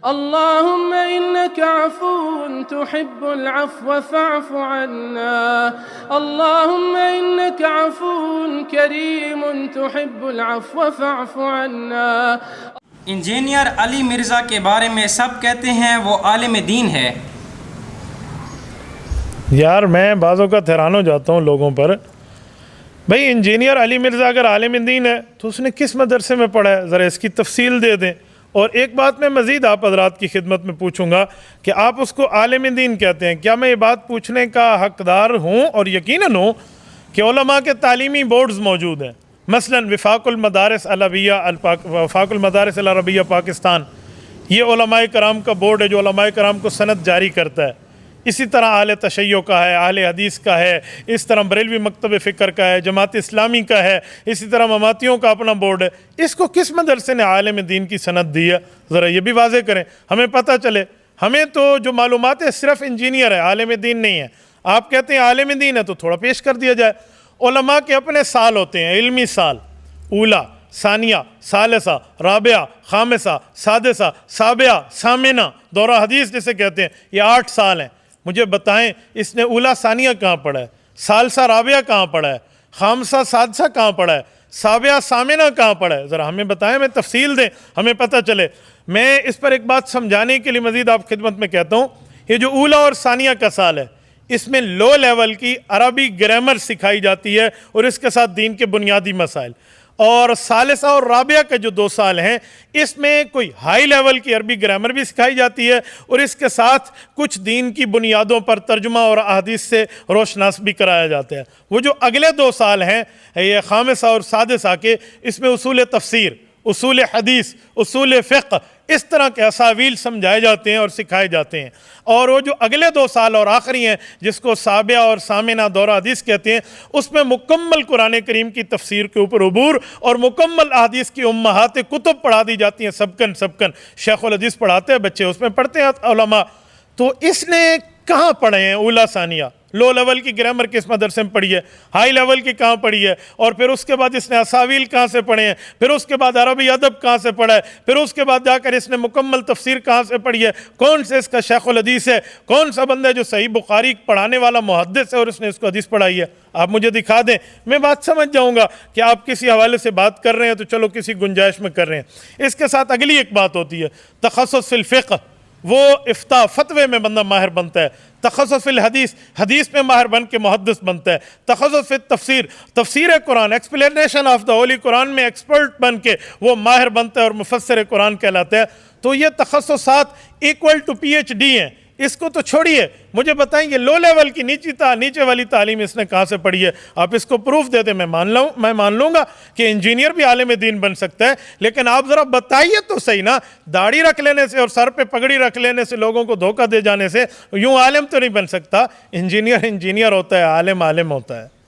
अल्लाहुम्मा इन्नका अफ़ून तुहिब्बुल अफ़्व फ़अफ़ु अन्ना। अल्लाहुम्मा इन्नका अफ़ून करीमुन तुहिब्बुल अफ़्व फ़अफ़ु अन्ना। इंजीनियर अली मिर्ज़ा के बारे में सब कहते हैं वो आलिम दीन है। यार मैं बाज़ों का हैरान हो जाता हूँ लोगों पर। भाई इंजीनियर अली मिर्ज़ा अगर आलिम दीन है तो उसने किस मदरसे में पढ़ा है, ज़रा इसकी तफसील दे दें। और एक बात मैं मज़ीद आप हज़रात की खिदमत में पूछूंगा कि आप उसको आलिम दीन कहते हैं, क्या मैं ये बात पूछने का हकदार हूँ और यकीनन हूँ कि उलमा के तालीमी बोर्ड्स मौजूद हैं। मसलन वफ़ाक़ुल मदारिस अल अरबिया पाकिस्तान, ये उलमाए कराम का बोर्ड है जो उलमाए कराम को सनद जारी करता है। इसी तरह आले तशय्यो का है, आले हदीस का है, इस तरह बरेलवी मकतब फ़िक्र का है, जमात इस्लामी का है, इसी तरह ममातियों का अपना बोर्ड है। इसको किस मदरसे ने आलिम दीन की सनद दी है, ज़रा ये भी वाज़े करें, हमें पता चले। हमें तो जो मालूमात है सिर्फ़ इंजीनियर है, आलिम दीन नहीं है। आप कहते हैं आलिम दीन है तो थोड़ा पेश कर दिया जाए। उलमा के अपने साल होते हैं, इल्मी साल, ऊला, सानिया, सालिसा, राबिया, खामिसा, सादिसा, साबिया, सामिना, दौरा हदीस जिसे कहते हैं, ये 8 साल हैं। मुझे बताएं इसने ऊला सानिया कहाँ पढ़ा है, सालसा राबिया कहाँ पढ़ा है, खामसा सादसा कहाँ पढ़ा है, साबिया सामिना कहाँ पढ़ा है, ज़रा हमें बताएं, हमें तफसील दें, हमें पता चले। मैं इस पर एक बात समझाने के लिए मज़ीद आप खिदमत में कहता हूँ, ये जो ऊला और सानिया का साल है इसमें लो लेवल की अरबी ग्रामर सिखाई जाती है और इसके साथ दीन के बुनियादी मसाइल। और सालिसा और राबिया के जो 2 साल हैं इसमें कोई हाई लेवल की अरबी ग्रामर भी सिखाई जाती है और इसके साथ कुछ दीन की बुनियादों पर तर्जुमा और अहादीस से रोशनास भी कराया जाता है। वो जो अगले 2 साल हैं ये खामिसा और सादिसा के, इसमें उसूल तफसीर, उसूल हदीस, उसूल फ़िक़्ह, इस तरह के असावील समझाए जाते हैं और सिखाए जाते हैं। और वो जो अगले 2 साल और आखिरी हैं जिसको साबिया और सामिना दौरा हदीस कहते हैं, उसमें मुकम्मल कुरान करीम की तफसीर के ऊपर उबूर और मुकम्मल हदीस की उम्महात कुतुब पढ़ा दी जाती हैं। सबकन शेखुल हदीस पढ़ाते हैं बच्चे, उसमें पढ़ते हैं उलमा। तो इसने कहाँ पढ़े हैं ऊला सानिया? लो लेवल की ग्रामर किस मदरसे में पढ़ी है, हाई लेवल की कहाँ पढ़ी है, और फिर उसके बाद इसने असावील कहाँ से पढ़े हैं, फिर उसके बाद अरबी अदब कहाँ से पढ़ा है, फिर उसके बाद जाकर इसने मुकम्मल तफसीर कहाँ से पढ़ी है, कौन से इसका शेखुल हदीस है, कौन सा बंदा है जो सही बुखारी पढ़ाने वाला मुहद्दिस है और उसने इसको हदीस पढ़ाई है। आप मुझे दिखा दें, मैं बात समझ जाऊँगा कि आप किसी हवाले से बात कर रहे हैं तो चलो किसी गुंजाइश में कर रहे हैं। इसके साथ अगली एक बात होती है तखस्सुस फिल फ़िक़्ह, वो इफ्ता फतवे में बंदा माहिर बनता है। तखस्सुस फिल हदीस, हदीस में माहिर बन के मुहद्दिस बनता है। तखस्सुस फिल तफसीर, तफसीर Quran, explanation of the Holi Quran में एक्सपर्ट बन के वो माहिर बनता है और मुफस्सिर कुरान कहलाता है। तो ये तखस्सुसात इक्वल टू PhD हैं। इसको तो छोड़िए, मुझे बताएं ये लो लेवल की नीचे वाली तालीम इसने कहाँ से पढ़ी है? आप इसको प्रूफ दे दें, मैं मान लूँगा कि इंजीनियर भी आलिम दीन बन सकता है, लेकिन आप ज़रा बताइए तो सही ना। दाढ़ी रख लेने से और सर पे पगड़ी रख लेने से, लोगों को धोखा दे जाने से यूँ आलिम तो नहीं बन सकता। इंजीनियर होता है, आलिम होता है।